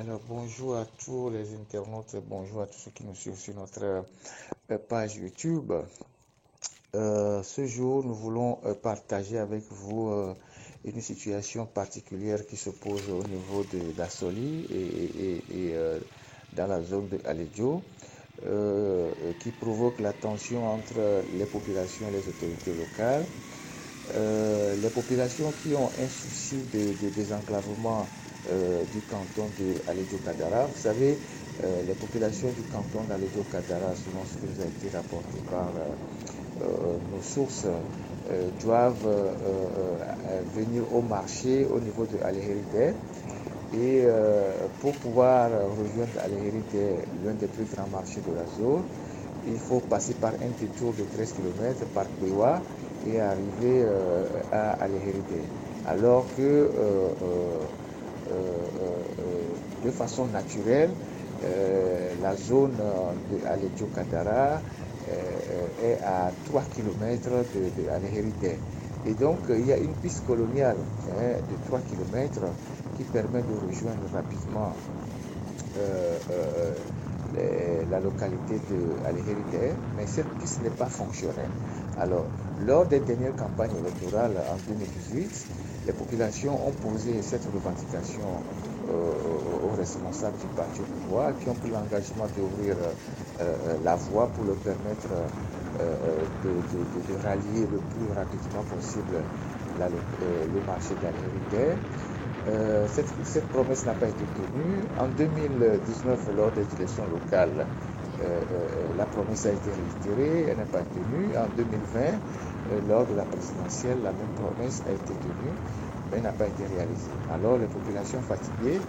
Alors bonjour à tous les internautes, bonjour à tous ceux qui nous suivent sur notre page YouTube. Ce jour, nous voulons partager avec vous une situation particulière qui se pose au niveau de la Soli et dans la zone de Alédio, qui provoque la tension entre les populations et les autorités locales. Les populations qui ont un souci de désenclavement du canton de Alédio-Kadara. Vous savez, les populations du canton d'Alédio-Kadara, selon ce qui nous a été rapporté par nos sources, doivent venir au marché au niveau de Aléhérité. Et pour pouvoir rejoindre Aléhérité, l'un des plus grands marchés de la zone, il faut passer par un détour de 13 km par Kwewa et arriver à Aléhérité. Alors que de façon naturelle, la zone de Alédio-Kadara est à 3 km de Aléhérité. Et donc, il y a une piste coloniale de 3 km qui permet de rejoindre rapidement la localité de Aléhérité, mais cette piste n'est pas fonctionnelle. Alors, lors des dernières campagnes électorales en 2018, les populations ont posé cette revendication aux responsables du parti au pouvoir qui ont pris l'engagement d'ouvrir la voie pour leur permettre de rallier le plus rapidement possible le marché d'Aléhérité. Cette promesse n'a pas été tenue. En 2019, lors des élections locales, la promesse a été réitérée, elle n'a pas été tenue. En 2020, lors de la présidentielle, la même promesse a été tenue, mais n'a pas été réalisée. Alors les populations fatiguées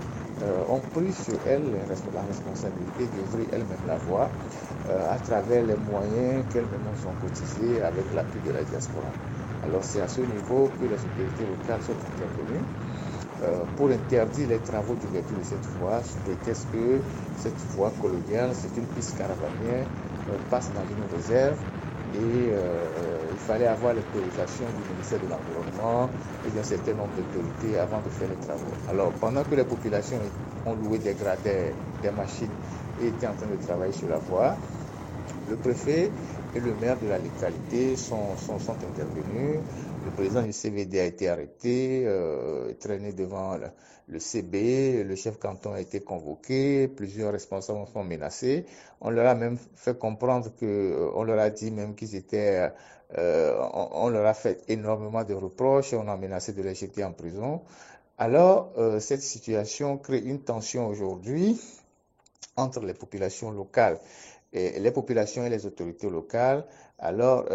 ont pris sur elles la responsabilité d'ouvrir elles-mêmes la voie à travers les moyens qu'elles-mêmes ont cotisés avec l'appui de la diaspora. Alors c'est à ce niveau que les autorités locales sont intervenues pour interdire les travaux d'ouverture de cette voie, sous prétexte que cette voie coloniale, c'est une piste caravanière, passe dans une réserve et il fallait avoir l'autorisation du ministère de l'Environnement et d'un certain nombre d'autorités avant de faire les travaux. Alors, pendant que les populations ont loué des gradins, des machines et étaient en train de travailler sur la voie, le préfet et le maire de la localité sont intervenus. Le président du CVD a été arrêté, traîné devant le CB, le chef canton a été convoqué, plusieurs responsables sont menacés. On leur a même fait comprendre on leur a dit même qu'ils étaient, on leur a fait énormément de reproches, on a menacé de les jeter en prison. Alors, cette situation crée une tension aujourd'hui entre les populations locales et les populations et les autorités locales. Alors,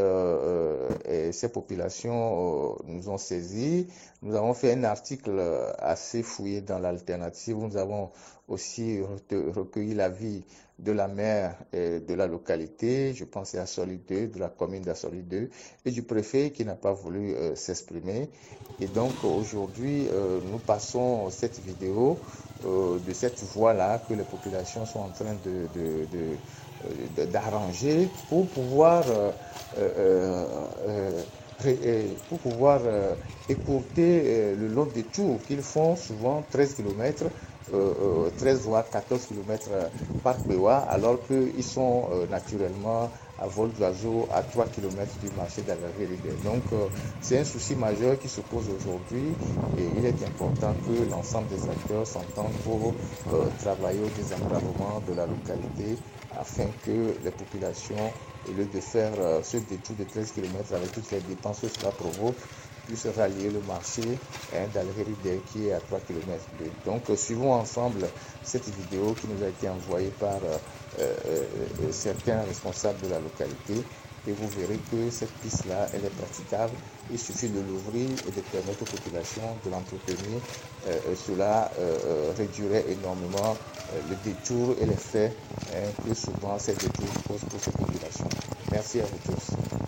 ces populations nous ont saisis. Nous avons fait un article assez fouillé dans l'alternative. Nous avons aussi recueilli l'avis de la maire de la localité, je pense à Soli 2, de la commune d'Assoli 2, et du préfet qui n'a pas voulu s'exprimer. Et donc aujourd'hui, nous passons cette vidéo de cette voie-là que les populations sont en train d'arranger pour pouvoir écourter le long des tours qu'ils font souvent 13 km, 13 voire 14 km par Kwewa, alors qu'ils sont naturellement à vol d'oiseau à 3 km du marché d'Aléhérité. Donc c'est un souci majeur qui se pose aujourd'hui et il est important que l'ensemble des acteurs s'entendent pour travailler au désenclavement de la localité afin que les populations, au lieu de faire ce détour de 13 km avec toutes les dépenses que cela provoque, puissent rallier le marché d'Aléhérité qui est à 3 km. Donc suivons ensemble cette vidéo qui nous a été envoyée par certains responsables de la localité et vous verrez que cette piste-là, elle est praticable. Il suffit de l'ouvrir et de permettre aux populations de l'entretenir. Cela réduirait énormément le détour et les frais que souvent ces détours posent pour ces populations. Merci à vous tous.